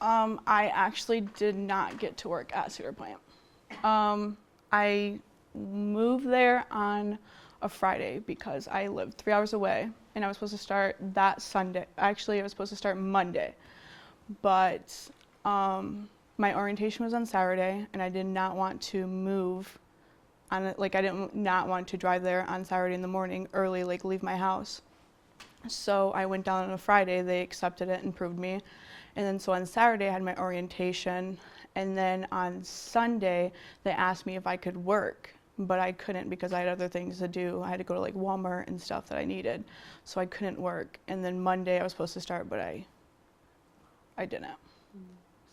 I actually did not get to work at Cedar Point. I moved there on a Friday because I lived 3 hours away and I was supposed to start that Sunday. Actually, I was supposed to start Monday, but my orientation was on Saturday and I did not want to move on it. Like I didn't not want to drive there on Saturday in the morning early, like leave my house. So I went down on a Friday, they accepted it and approved me. And then so on Saturday I had my orientation, and then on Sunday they asked me if I could work, but I couldn't because I had other things to do. I had to go to like Walmart and stuff that I needed, so I couldn't work. And then Monday I was supposed to start, but I didn't.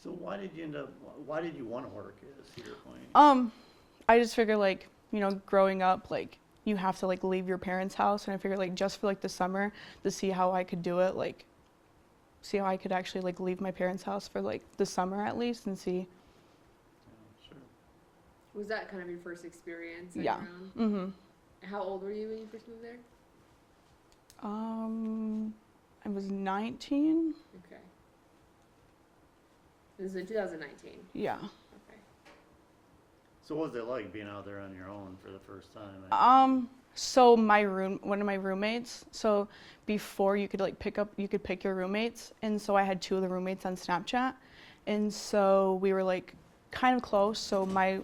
So why did you want to work at Cedar Point? I just figured like, you know, growing up, like you have to like leave your parents' house, and I figured like just for like the summer to see how I could do it, like see how I could actually like leave my parents' house for like the summer at least and see. Yeah, sure. Was that kind of your first experience on Yeah. your own? Mm-hmm. How old were you when you first moved there? I was 19. Okay. This is in 2019. Yeah. Okay. So what was it like being out there on your own for the first time? So one of my roommates, so before you could like pick your roommates, and so I had two of the roommates on Snapchat, and so we were like kind of close. So my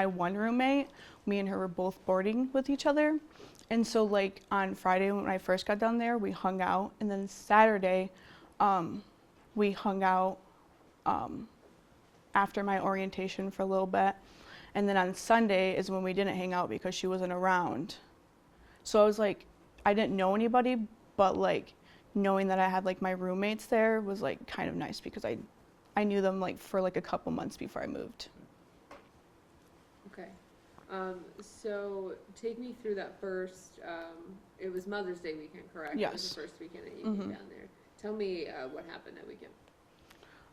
one roommate, me and her were both boarding with each other, and so like on Friday when I first got down there, we hung out, and then Saturday, we hung out after my orientation for a little bit, and then on Sunday is when we didn't hang out because she wasn't around. So I was like, I didn't know anybody, but like knowing that I had like my roommates there was like kind of nice because I knew them like for like a couple months before I moved. Okay. So take me through that first, it was Mother's Day weekend, correct? Yes. It was the first weekend that you Mhm. came down there. Tell me what happened that weekend.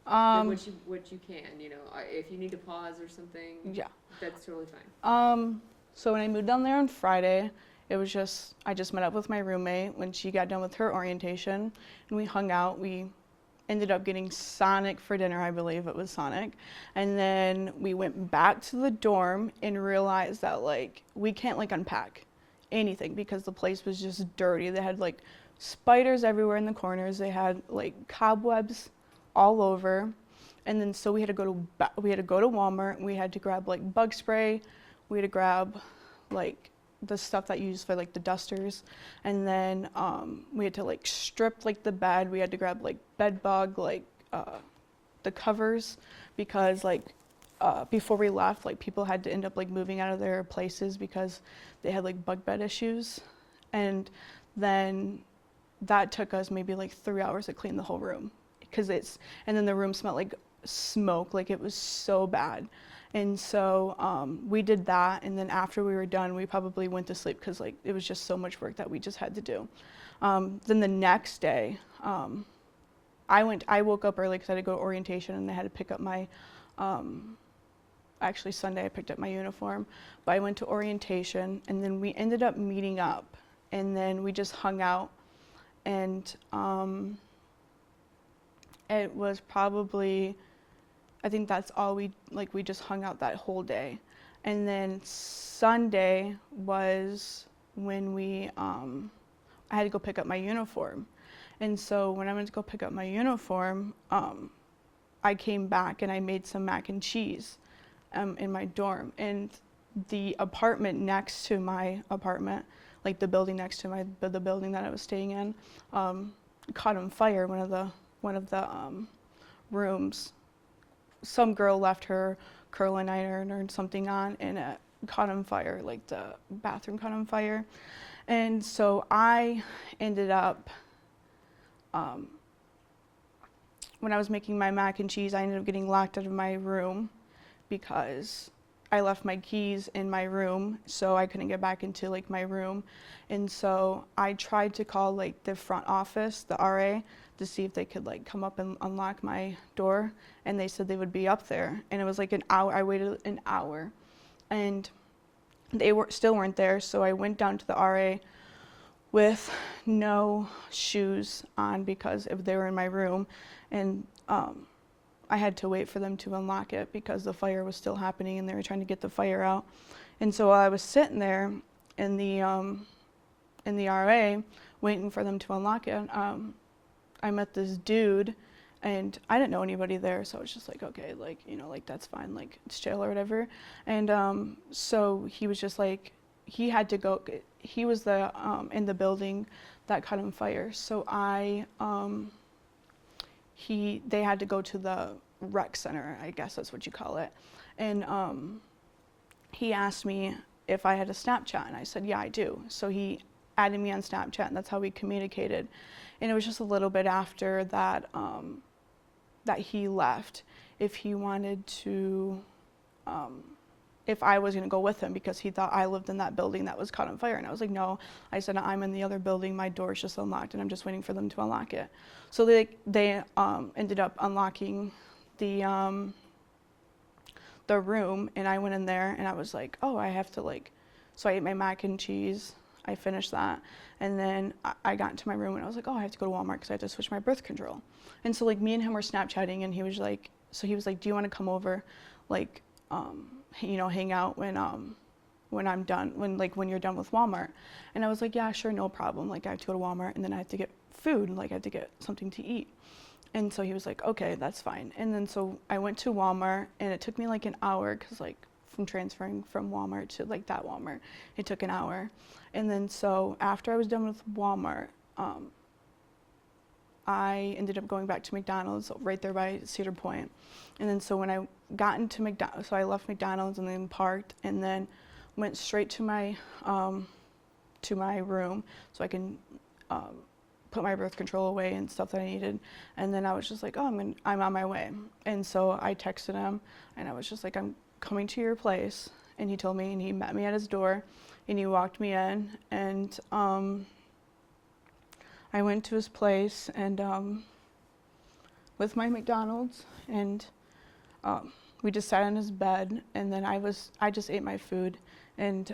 Um, And what you can, you know, if you need to pause or something, yeah. that's totally fine. So when I moved down there on Friday, it was just, I just met up with my roommate when she got done with her orientation, and we hung out. We ended up getting Sonic for dinner, I believe it was Sonic. And then we went back to the dorm and realized that like we can't like unpack anything because the place was just dirty. They had like spiders everywhere in the corners. They had like cobwebs all over. And then so we had to go to Walmart. We had to grab like bug spray. We had to grab like the stuff that you use for like the dusters, and then we had to like strip like the bed. We had to grab like bed bug, like the covers, because like before we left, like people had to end up like moving out of their places because they had like bug bed issues, and then that took us maybe like 3 hours to clean the whole room and then the room smelled like smoke, like it was so bad. And so we did that, and then after we were done, we probably went to sleep because like it was just so much work that we just had to do. Then the next day, I woke up early because I had to go to orientation, and I had to pick up my, actually Sunday I picked up my uniform, but I went to orientation, and then we ended up meeting up, and then we just hung out, and it was probably, I think that's all we just hung out that whole day. And then Sunday was when I had to go pick up my uniform. And so when I went to go pick up my uniform, I came back and I made some mac and cheese in my dorm. And the apartment next to my apartment, like the building next to the building that I was staying in, caught on fire. One of the rooms. Some girl left her curling iron or something on, and it caught on fire, like the bathroom caught on fire. And so I ended up, when I was making my mac and cheese, I ended up getting locked out of my room because I left my keys in my room, so I couldn't get back into like my room. And so I tried to call like the front office, the RA, to see if they could like come up and unlock my door, and they said they would be up there. And it was like an hour. I waited an hour, and they still weren't there. So I went down to the RA with no shoes on because they were in my room, and I had to wait for them to unlock it because the fire was still happening and they were trying to get the fire out. And so while I was sitting there in the RA waiting for them to unlock it, I met this dude, and I didn't know anybody there, so I was just like, okay, like, you know, like, that's fine, like, it's chill or whatever. And so he was just like, he had to go, he was the in the building that caught on fire. So they had to go to the rec center, I guess that's what you call it. And he asked me if I had a Snapchat, and I said, yeah, I do. So he added me on Snapchat, and that's how we communicated. And it was just a little bit after that that he left, if he wanted to, if I was going to go with him, because he thought I lived in that building that was caught on fire. And I was like, no. I said, I'm in the other building, my door's just unlocked, and I'm just waiting for them to unlock it. So they ended up unlocking the room, and I went in there, and I was like, oh, I have to, like, so I ate my mac and cheese. I finished that, and then I got into my room, and I was like, oh, I have to go to Walmart because I have to switch my birth control. And so, like, me and him were Snapchatting, and he was like, do you want to come over, like, you know, hang out when I'm done, when you're done with Walmart? And I was like, yeah, sure, no problem. Like, I have to go to Walmart, and then I have to get food, like, I have to get something to eat. And so he was like, okay, that's fine. And then so I went to Walmart, and it took me like an hour, because like from transferring from Walmart to like that Walmart, it took an hour. And then so after I was done with Walmart, I ended up going back to McDonald's right there by Cedar Point. And then so when I got into McDonald's, so I left McDonald's and then parked, and then went straight to my room so I can put my birth control away and stuff that I needed. And then I was just like, oh, I'm on my way. And so I texted him, and I was just like, I'm coming to your place. And he told me, and he met me at his door, and he walked me in, and I went to his place, and with my McDonald's, and we just sat on his bed, and then I just ate my food, and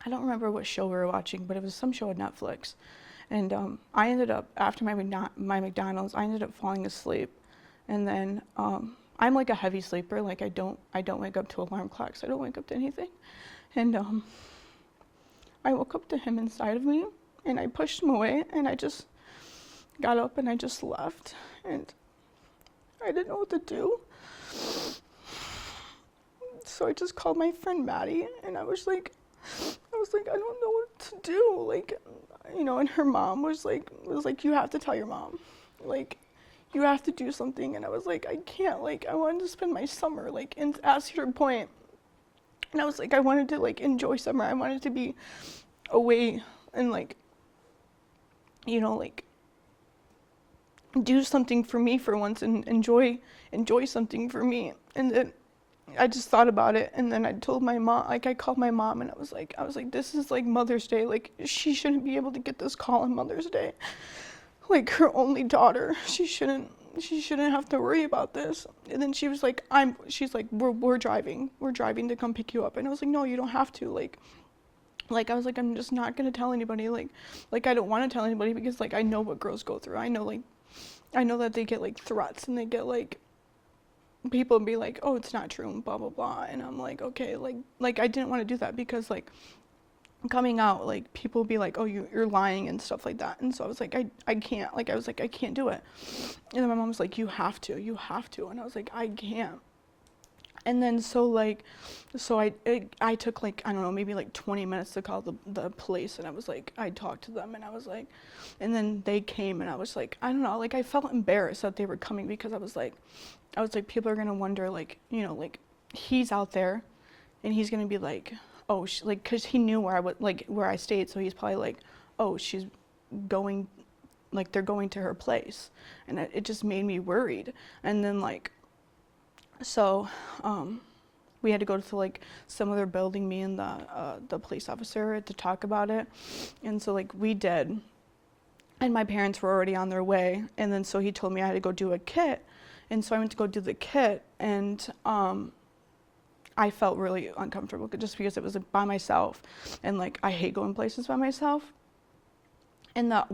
I don't remember what show we were watching, but it was some show on Netflix. And I ended up, after my McDonald's, I ended up falling asleep. And then I'm like a heavy sleeper. Like I don't wake up to alarm clocks. I don't wake up to anything. And I woke up to him inside of me, and I pushed him away, and I just got up and I just left. And I didn't know what to do. So I just called my friend Maddie, and I was like, I don't know what to do. Like, you know, and her mom was like, you have to tell your mom. Like, you have to do something. And I was like, I can't. Like, I wanted to spend my summer, like, at Cedar Point. And I was like, I wanted to, like, enjoy summer. I wanted to be away and, like, you know, like, do something for me for once and enjoy something for me. And then I just thought about it, and then I told my mom, like, I called my mom, and I was like, this is like Mother's Day. Like, she shouldn't be able to get this call on Mother's Day. Like, her only daughter, she shouldn't have to worry about this. And then she was like, we're driving to come pick you up. And I was like, no, you don't have to. Like I was like, I'm just not gonna tell anybody. Like I don't want to tell anybody, because like I know what girls go through. I know that they get like threats, and they get like people be like, oh, it's not true, and blah blah blah. And I'm like, okay, like I didn't want to do that, because like coming out, like people be like, oh, you're lying and stuff like that. And so I was like, I can't. Like I was like, I can't do it. And then my mom was like, you have to. And I was like, I can't. And then so I took like, I don't know, maybe like 20 minutes to call the police, and I was like, I talked to them, and I was like, and then they came, and I was like, I don't know, like I felt embarrassed that they were coming, because I was like, people are gonna wonder, like, you know, like he's out there, and he's gonna be like, oh, like, cause he knew where I stayed, so he's probably like, oh, she's going, like they're going to her place, and it just made me worried. And then like, so we had to go to like some other building, me and the police officer, to talk about it. And so like we did, and my parents were already on their way. And then so he told me I had to go do a kit, and so I went to go do the kit, and I felt really uncomfortable just because it was by myself, and like I hate going places by myself. And the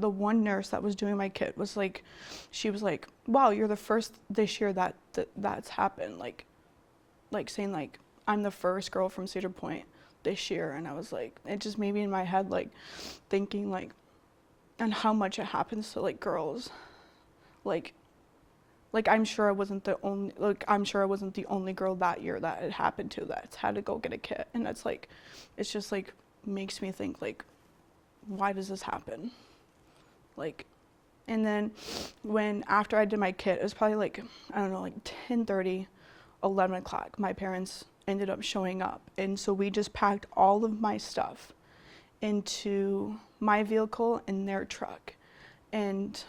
one nurse that was doing my kit was like, she was like, wow, you're the first this year that's happened. Like saying like, I'm the first girl from Cedar Point this year. And I was like, it just made me in my head, like thinking like, and how much it happens to like girls. Like I'm sure I wasn't the only girl that year that it happened to that's had to go get a kit. And that's like, it's just like, makes me think like, why does this happen? Like, and then after I did my kit, it was probably like, I don't know, like 10:30, 11 o'clock, my parents ended up showing up. And so we just packed all of my stuff into my vehicle and their truck. And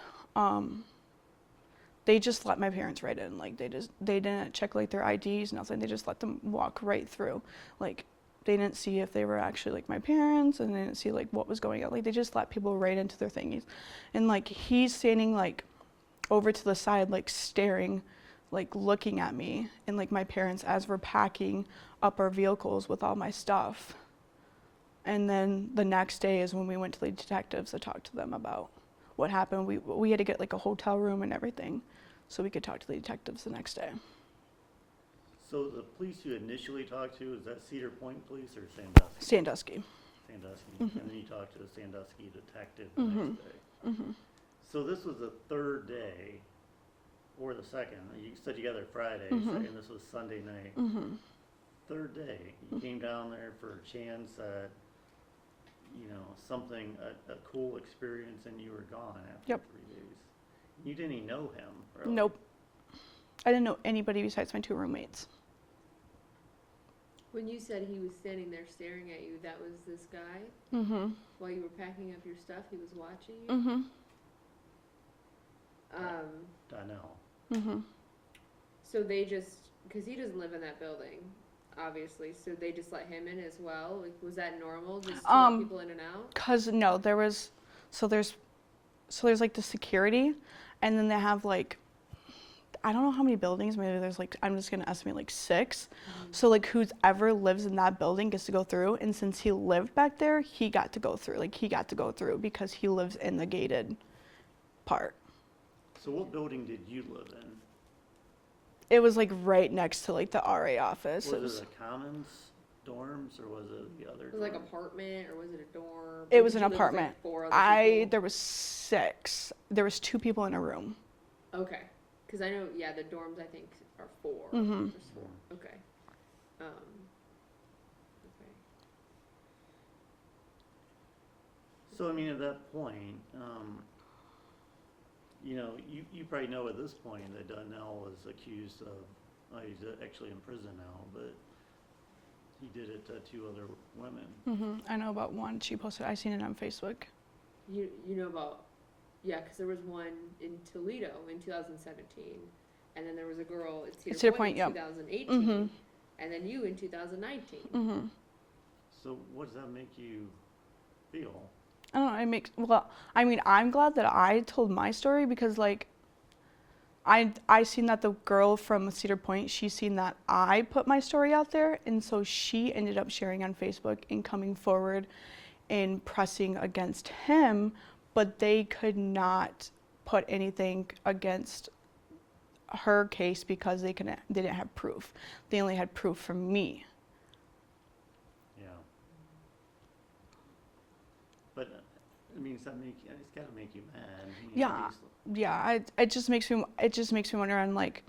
they just let my parents right in. Like they didn't check like their IDs, nothing. They just let them walk right through. Like they didn't see if they were actually like my parents, and they didn't see like what was going on. Like they just let people right into their thingies. And like he's standing like over to the side, like staring, like looking at me and like my parents as we're packing up our vehicles with all my stuff. And then the next day is when we went to the detectives to talk to them about what happened. We had to get like a hotel room and everything so we could talk to the detectives the next day. So the police you initially talked to, is that Cedar Point police or Sandusky? Sandusky. Sandusky. Mhm. And then you talked to the Sandusky detective the next day. Mm-hmm. So this was the third day, or the second. You said you got there Friday, Mhm. and this was Sunday night. Mm-hmm. Third day, you came down there for a chance at, you know, something, a cool experience, and you were gone after Yep. 3 days. You didn't even know him, really. Nope. I didn't know anybody besides my two roommates. When you said he was standing there staring at you, that was this guy? Mm-hmm. While you were packing up your stuff, he was watching you? Mm-hmm. I know. Mm-hmm. So they just, because he doesn't live in that building, obviously, so they just let him in as well? Like, was that normal, just to let people in and out? Cause no, there's like the security, and then they have like, I don't know how many buildings, maybe there's like, I'm just gonna estimate like 6. Mm-hmm. So like whoever lives in that building gets to go through, and since he lived back there, he got to go through because he lives in the gated part. So what building did you live in? It was like right next to like the RA office. Was it a commons, dorms, or was it the other? Was it like dorm? apartment, or was it a dorm? It Or was did an you live with, apartment. like, 4 other people? There was 6. There was 2 people in a room. Okay, because I know, yeah, the dorms I think are 4. Mhm. There's 4. Okay. Okay. So I mean, at that point, you know, you probably know at this point that Donnell was accused of, he's actually in prison now, but he did it to 2 other women. Mm-hmm. I know about one. She posted. I seen it on Facebook. You know about, yeah, because there was one in Toledo in 2017, and then there was a girl at Cedar Cedar Point Point, in yep. 2018, Mhm. and then you in 2019. Mm-hmm. So what does that make you feel? I don't know. I'm glad that I told my story because like, I seen that the girl from Cedar Point, she seen that I put my story out there, and so she ended up sharing on Facebook and coming forward and pressing against him, but they could not put anything against her case because they didn't have proof. They only had proof from me. Yeah. But I mean, it's got to make you mad. I mean, Yeah. obviously. Yeah, it just makes me wonder on like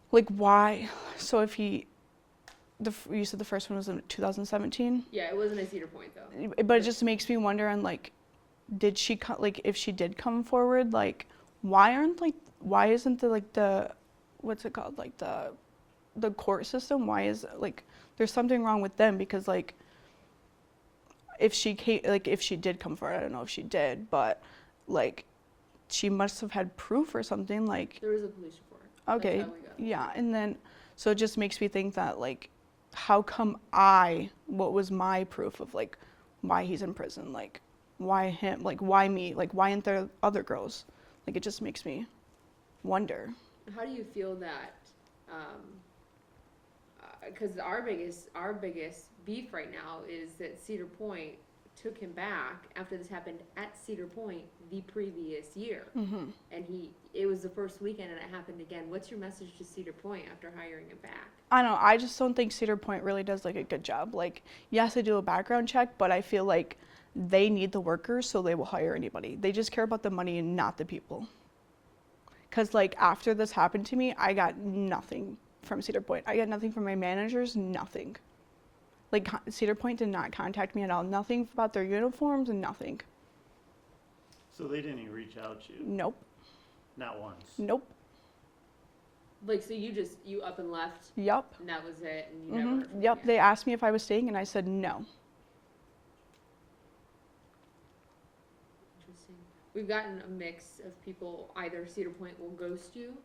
why. So if you said the first one was in 2017, Yeah, it wasn't at Cedar Point though. but it just makes me wonder on like, did she if she did come forward, like why isn't the what's it called, like the court system, why is like there's something wrong with them, because like if she did come forward, I don't know if she did, but like she must have had proof or something, like There was a police report. okay. That's how we got it. Yeah, and then so it just makes me think that like, how come what was my proof of like why he's in prison, like why him, like why me, like why aren't there other girls, like it just makes me wonder. How do you feel that? Because our biggest beef right now is that Cedar Point took him back after this happened at Cedar Point the previous year. Mhm. And it was the first weekend and it happened again. What's your message to Cedar Point after hiring him back? I don't know. I just don't think Cedar Point really does like a good job. Like, yes, they do a background check, but I feel like they need the workers, so they will hire anybody. They just care about the money and not the people. Because, like, after this happened to me, I got nothing from Cedar Point. I got nothing from my managers, nothing. Like, Cedar Point did not contact me at all. Nothing about their uniforms and nothing. So they didn't even reach out to you? Nope. Not once? Nope. Like, so you up and left, Yup. and that was it, and you never heard from Yep. him They again? asked me if I was staying, and I said no. Interesting. We've gotten a mix of people, either Cedar Point will ghost you,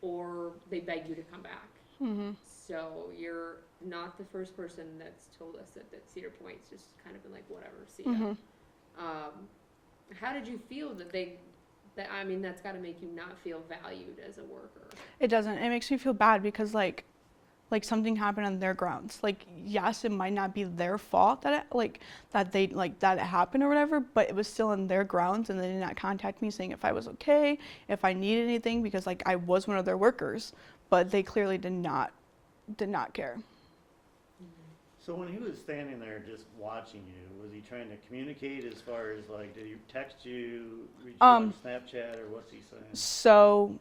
or they beg you to come back. Mm-hmm. So you're not the first person that's told us that Cedar Point's just kind of been like, whatever, see ya. Mm-hmm. How did you feel I mean, that's gotta make you not feel valued as a worker. It doesn't. It makes me feel bad because like something happened on their grounds. Like, yes, it might not be their fault that it happened or whatever, but it was still on their grounds, and they did not contact me saying if I was okay, if I needed anything, because like I was one of their workers, but they clearly did not care. So when he was standing there just watching you, was he trying to communicate as far as like, did he text you, reach you on Snapchat, or what's he saying? So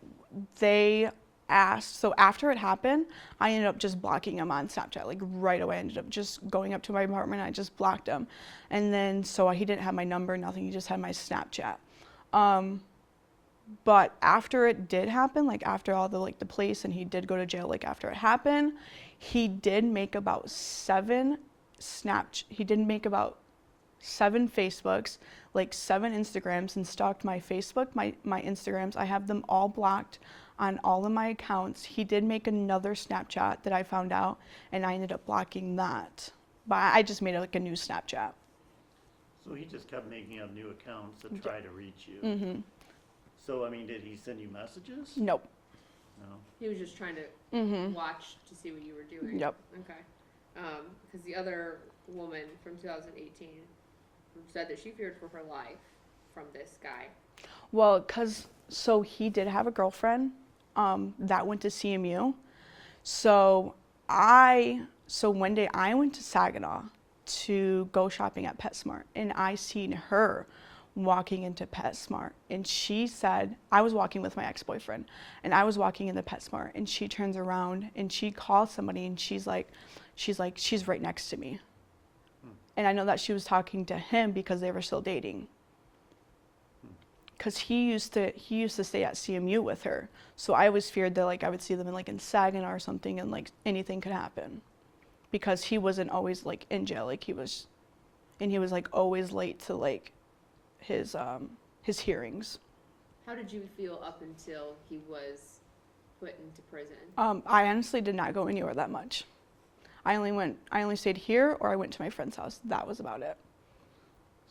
they asked, so after it happened, I ended up just blocking him on Snapchat, like right away. I ended up just going up to my apartment, I just blocked him. And then, so he didn't have my number, nothing, he just had my Snapchat. But after it did happen, like after all the police, and he did go to jail, like after it happened, he did make about 7 Facebooks, like 7 Instagrams, and stalked my Facebook, my Instagrams. I have them all blocked on all of my accounts. He did make another Snapchat that I found out, and I ended up blocking that. But I just made like a new Snapchat. So he just kept making up new accounts to try to reach you. Mm-hmm. So, I mean, did he send you messages? Nope. No. He was just trying to Mm-hmm. watch to see what you were doing. Yep. Okay. Because the other woman from 2018 said that she feared for her life from this guy. Well, so he did have a girlfriend that went to CMU. So one day I went to Saginaw to go shopping at PetSmart, and I seen her walking into PetSmart, and she said, I was walking with my ex-boyfriend, and I was walking in the PetSmart, and she turns around and she calls somebody, and she's right next to me. And I know that she was talking to him because they were still dating. Because he used to stay at CMU with her, so I always feared that I would see them in Saginaw or something, and anything could happen, because he wasn't always in jail, he was always late to his hearings. How did you feel up until he was put into prison? I honestly did not go anywhere that much. I only stayed here, or I went to my friend's house. That was about it.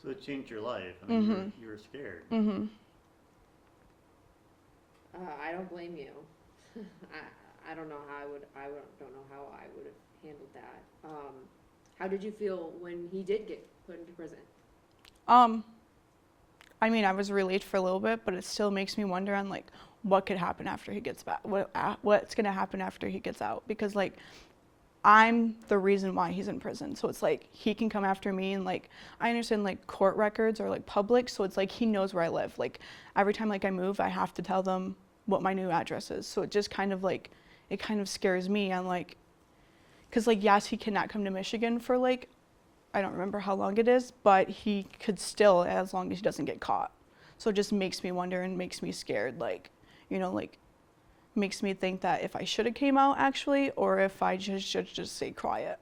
So it changed your life. I mean, you were scared. Mm-hmm. I don't blame you. I don't know how I don't know how I would have handled that. How did you feel when he did get put into prison? I mean, I was relieved for a little bit, but it still makes me wonder on what could happen after he gets back. What's gonna happen after he gets out? Because I'm the reason why he's in prison. So it's he can come after me, and I understand court records are public, so it's he knows where I live. Every time I move, I have to tell them what my new address is. So it just kind of it kind of scares me. I'm because yes, he cannot come to Michigan for I don't remember how long it is, but he could still, as long as he doesn't get caught. So it just makes me wonder and makes me scared, makes me think that if I should have came out actually, or if I should just stay quiet.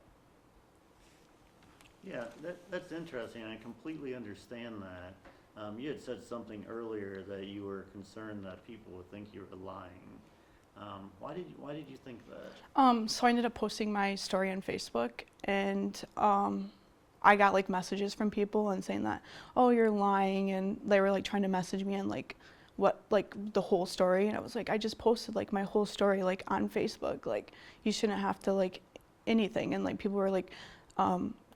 Yeah, that's interesting. I completely understand that. You had said something earlier that you were concerned that people would think you were lying. Why did you think that? So I ended up posting my story on Facebook, and I got messages from people and saying that, oh, you're lying, and they were trying to message me and what the whole story, and I was I just posted my whole story on Facebook, you shouldn't have to anything, and people were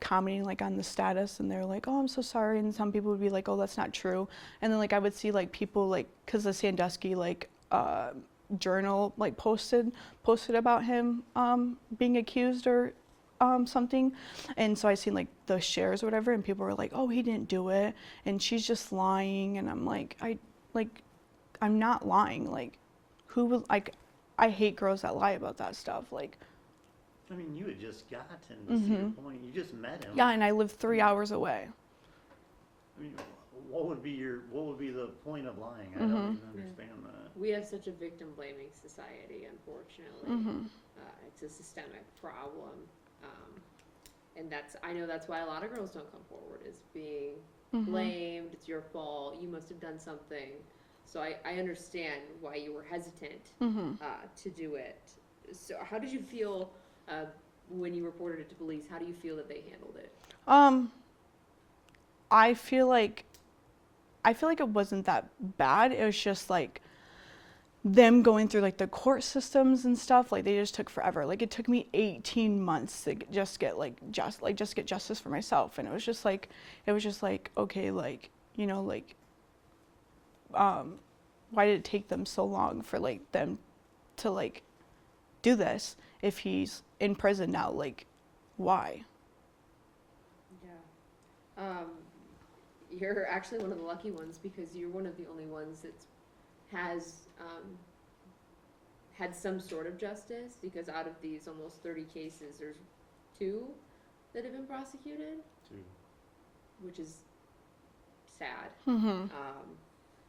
commenting like on the status, and they're like, oh, I'm so sorry, and some people would be like, oh, that's not true. And then like I would see like people like, because the Sandusky like journal like posted about him being accused or something, and so I seen like the shares or whatever, and people were like, oh, he didn't do it, and she's just lying. And I'm like, I'm not lying. Like, who was like, I hate girls that lie about that stuff. Like, I mean, you had just gotten to Cedar Point. You just met him. yeah, and I live 3 hours away. I mean, what would be the point of lying? I don't even understand that. We have such a victim blaming society, unfortunately. It's a systemic problem. And I know that's why a lot of girls don't come forward, is being blamed. It's your fault. You must have done something. So I understand why you were hesitant to do it. So how did you feel when you reported it to police? How do you feel that they handled it? I feel like it wasn't that bad. It was just like them going through like the court systems and stuff. Like they just took forever. Like it took me 18 months to just get get justice for myself. And it was just like okay, like, you know, like why did it take them so long for like them to like do this if he's in prison now? Like, why? Yeah. You're actually one of the lucky ones, because you're one of the only ones that has had some sort of justice, because out of these almost 30 cases, there's 2 that have been prosecuted. 2. Which is sad. Mm-hmm.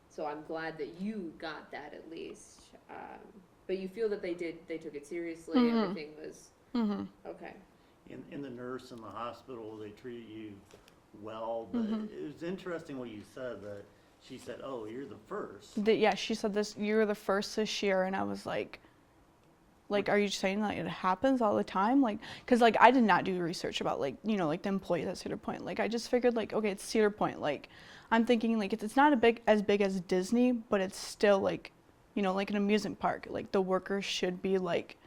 So I'm glad that you got that at least. But you feel that they took it seriously, everything was okay. In the nurse in the hospital, they treated you well, but it was interesting what you said, that she said, oh, you're the first. Yeah, she said this, you're the first this year, and I was like, are you saying that it happens all the time? Like, because like I did not do research about like, you know, like the employees at Cedar Point. Like I just figured like, okay, it's Cedar Point. Like I'm thinking like it's not as big as Disney, but it's still like, you know, like an amusement park. Like the workers should be like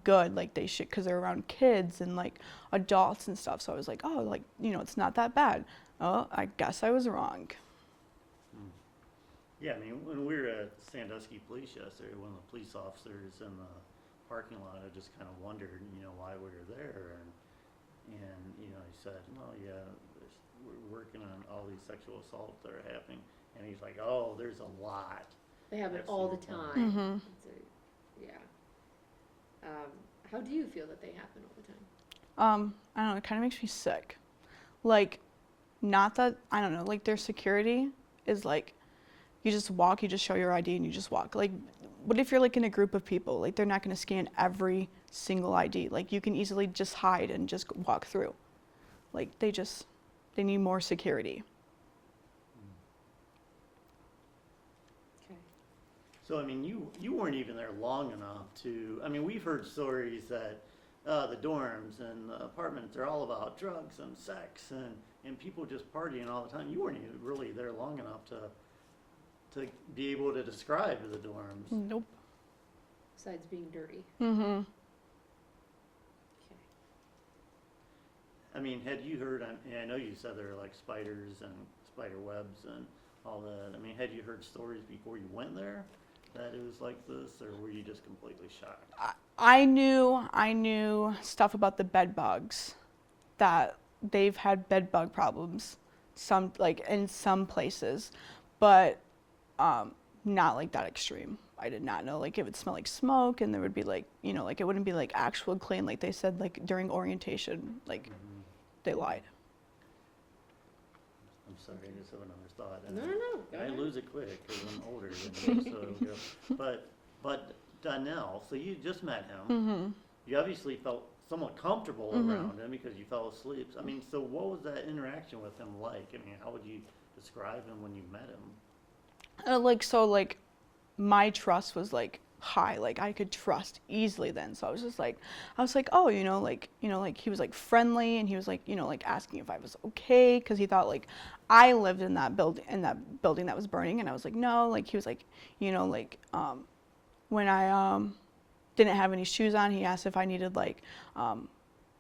good, like they should, because they're around kids and like adults and stuff. So I was like, oh, like, you know, it's not that bad. Oh, I guess I was wrong. Yeah, I mean, when we were at Sandusky Police yesterday, one of the police officers in the parking lot, I just kind of wondered, you know, why we were there, and you know, he said, well, yeah, we're working on all these sexual assaults that are happening, and he's like, oh, there's a lot. They have it all the time. How do you feel that they happen all the time? I don't know, it kind of makes me sick. Like, not that, I don't know, like their security is like, you just walk, you just show your ID and you just walk. Like, what if you're like in a group of people? Like, they're not going to scan every single ID. Like, you can easily just hide and just walk through. Like, they need more security. Okay. So, I mean, you weren't even there long enough to, I mean, we've heard stories that the dorms and the apartments are all about drugs and sex and people just partying all the time. You weren't even really there long enough to be able to describe the dorms. Nope. Besides being dirty. Mm-hmm. Okay. I mean, had you heard, I know you said there were like spiders and spider webs and all that. I mean, had you heard stories before you went there that it was like this, or were you just completely shocked? I knew stuff about the bed bugs, that they've had bed bug problems, some like in some places, but not like that extreme. I did not know like it would smell like smoke, and there would be like, you know, like it wouldn't be like actual clean, like they said like during orientation, like they lied. I'm sorry, I just have another thought. No. I lose it quick because I'm older than you. So, but Donnell, so you just met him. Mm-hmm. You obviously felt somewhat comfortable around him because you fell asleep. I mean, so what was that interaction with him like? I mean, how would you describe him when you met him? Like my trust was like high, like I could trust easily then. So I was like, oh, like he was like friendly, and he was like, like asking if I was okay, because he thought like I lived in that building that was burning, and I was like, no. Like he was like, when I didn't have any shoes on, he asked if I needed like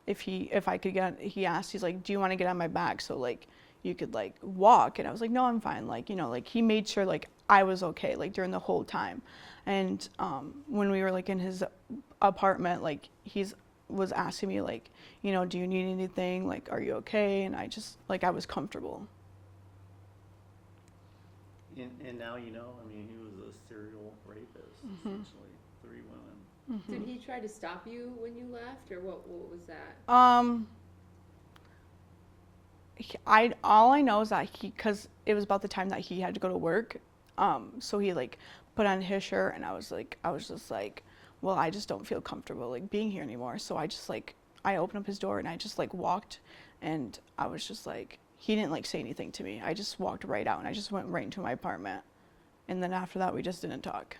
if I could get, he asked, he's like, do you want to get on my back so like you could like walk? And I was like, no, I'm fine. Like, you know, like he made sure like I was okay like during the whole time. And when we were like in his apartment, like he's was asking me like, you know, do you need anything? Like, are you okay? And I just like I was comfortable. And now you know, I mean, he was a serial rapist, essentially, 3 women. Did he try to stop you when you left, or what was that? All I know is that because it was about the time that he had to go to work, so he like put on his shirt, and I was just like, well, I just don't feel comfortable like being here anymore. So I just like I opened up his door and I just like walked, and I was just like, he didn't like say anything to me. I just walked right out and I just went right into my apartment, and then after that we just didn't talk.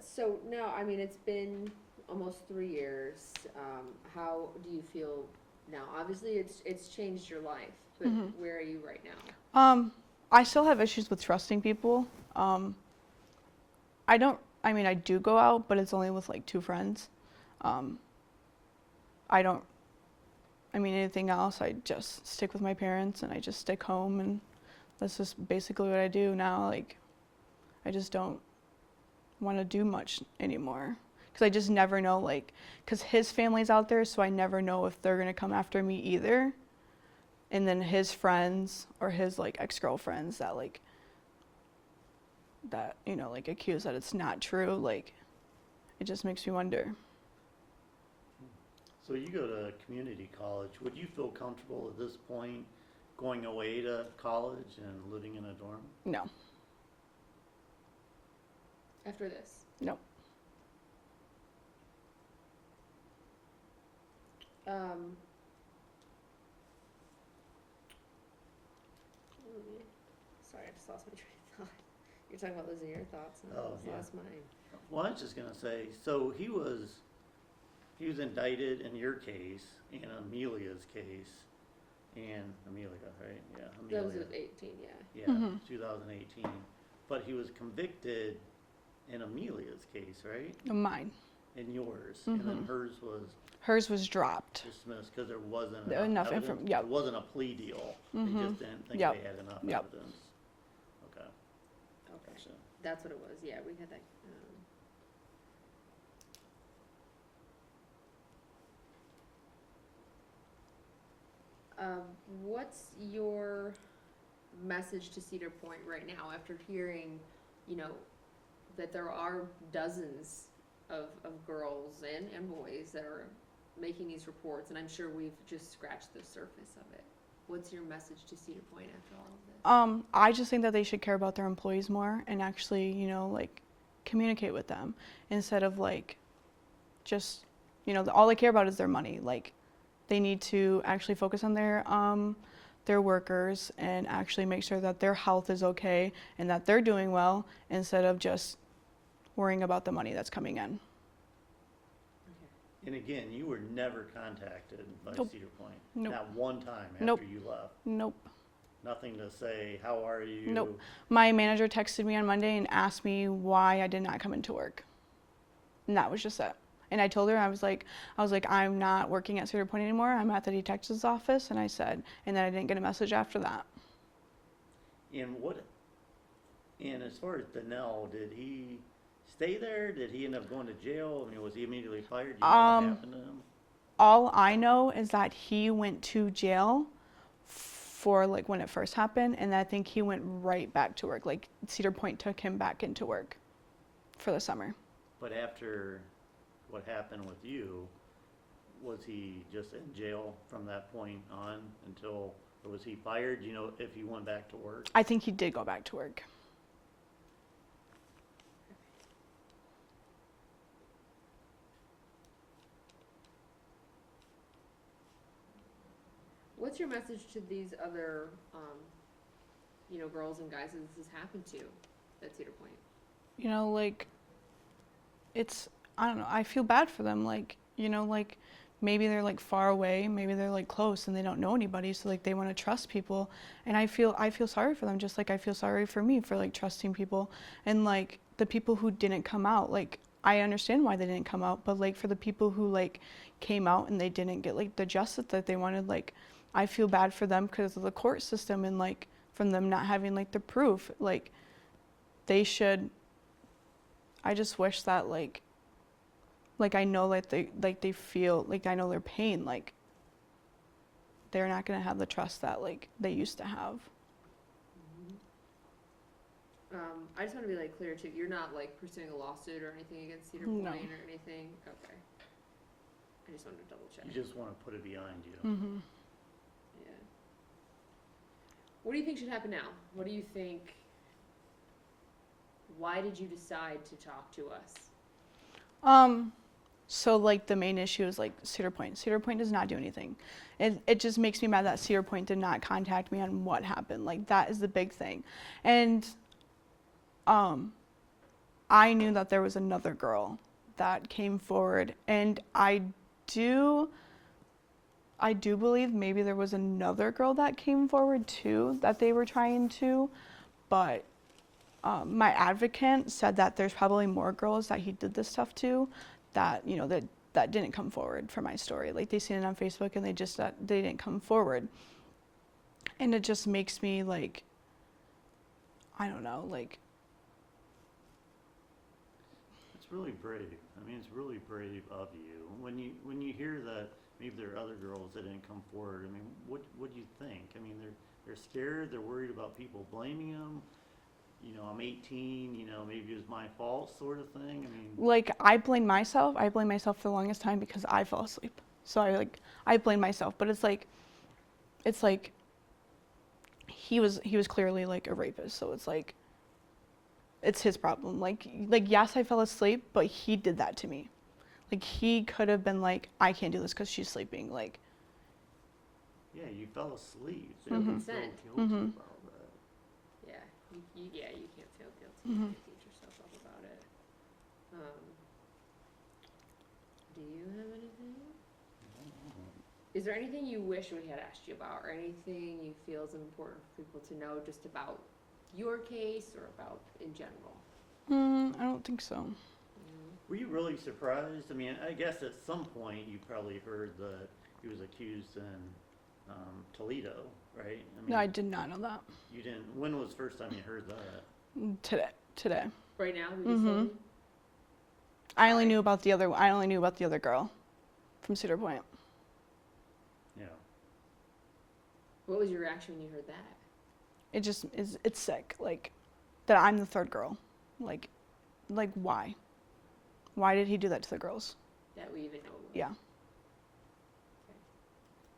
So now, I mean, it's been almost 3 years. How do you feel now? Obviously, it's changed your life, but where are you right now? I still have issues with trusting people. I do go out, but it's only with like 2 friends. Anything else, I just stick with my parents and I just stick home, and that's just basically what I do now. Like, I just don't want to do much anymore because I just never know, like, because his family's out there, so I never know if they're going to come after me either. And then his friends or his like ex-girlfriends that you know like accuse that it's not true, like it just makes me wonder. So you go to community college. Would you feel comfortable at this point going away to college and living in a dorm? No. After this? No. Sorry, I just lost my train of thought. You're talking about losing your thoughts, and I just lost mine. Well, I was just gonna say, so he was indicted in your case, in Amelia's case, and Amelia, right? Yeah, Amelia. That was at 18, yeah. Yeah, 2018. But he was convicted in Amelia's case, right? Mine. And yours, and then Hers was dropped. dismissed because there wasn't Enough evidence. information. Yep. It wasn't a plea deal. They just didn't think Yep. they had enough Yep. evidence. Okay. Okay. Gotcha. That's what it was. Yeah, we had that. What's your message to Cedar Point right now after hearing, you know, that there are dozens of girls and boys that are making these reports, and I'm sure we've just scratched the surface of it. What's your message to Cedar Point after all of this? I just think that they should care about their employees more and actually, you know, like communicate with them instead of like just, you know, all they care about is their money. Like, they need to actually focus on their workers and actually make sure that their health is okay and that they're doing well instead of just worrying about the money that's coming in. And again, you were never contacted by Nope. Cedar Point. Nope. Not one time after Nope. you left. Nope. Nothing to say, how are you? Nope. My manager texted me on Monday and asked me why I did not come into work. And that was just it. And I told her, I was like, I'm not working at Cedar Point anymore. I'm at the detective's office. And I said, and then I didn't get a message after that. And as far as Donnell, did he stay there? Did he end up going to jail? I mean, was he immediately fired? Do you know what happened to him? All I know is that he went to jail for like when it first happened. And I think he went right back to work. Like Cedar Point took him back into work for the summer. But after what happened with you, was he just in jail from that point on until, or was he fired? Do you know if he went back to work? I think he did go back to work. What's your message to these other, you know, girls and guys that this has happened to at Cedar Point? You know, like, I don't know, I feel bad for them. Like, you know, like, maybe they're like far away, maybe they're like close and they don't know anybody, so like they want to trust people. And I feel sorry for them, just like I feel sorry for me for like trusting people. And like the people who didn't come out, like, I understand why they didn't come out, but like for the people who like came out and they didn't get like the justice that they wanted, like I feel bad for them because of the court system and like from them not having like the proof. Like they should, I just wish that like I know like they feel like I know their pain, like they're not gonna have the trust that like they used to have. I just want to be like clear too. You're not like pursuing a lawsuit or anything against Cedar Point No. or anything. Okay. I just wanted to double check. You just want to put it behind you. Mm-hmm. Yeah. What do you think should happen now? What do you think? Why did you decide to talk to us? So like the main issue is like Cedar Point. Cedar Point does not do anything. It just makes me mad that Cedar Point did not contact me on what happened. Like that is the big thing. And I knew that there was another girl that came forward, and I do believe maybe there was another girl that came forward too that they were trying to, but my advocate said that there's probably more girls that he did this stuff to that, you know, that didn't come forward for my story. Like they seen it on Facebook and they didn't come forward. And it just makes me like, I don't know, like. It's really brave. I mean, it's really brave of you. When you hear that maybe there are other girls that didn't come forward, I mean, what do you think? I mean, they're scared, they're worried about people blaming them. You know, I'm 18, you know, maybe it was my fault sort of thing. I mean, Like I blame myself for the longest time because I fell asleep. So I blame myself, but it's like he was clearly like a rapist, so it's like it's his problem. Like yes, I fell asleep, but he did that to me. Like he could have been like, I can't do this because she's sleeping. Like yeah, you fell asleep. No They consent. feel guilty about that. Yeah. You can't feel guilty. You Mhm. can't beat yourself up about it. Do you have anything? Is there anything you wish we had asked you about, or anything you feel is important for people to know just about your case or about in general? I don't think so. Were you really surprised? I mean, I guess at some point you probably heard that he was accused in Toledo, right? I mean, No, I did not know that. you didn't. When was the first time you heard that? Today. Right now, we just told you? I only knew about the other girl from Cedar Point. Yeah. What was your reaction when you heard that? It just is, it's sick. Like that I'm the third girl. Like why? Why did he do that to the girls? That we even know about? Yeah.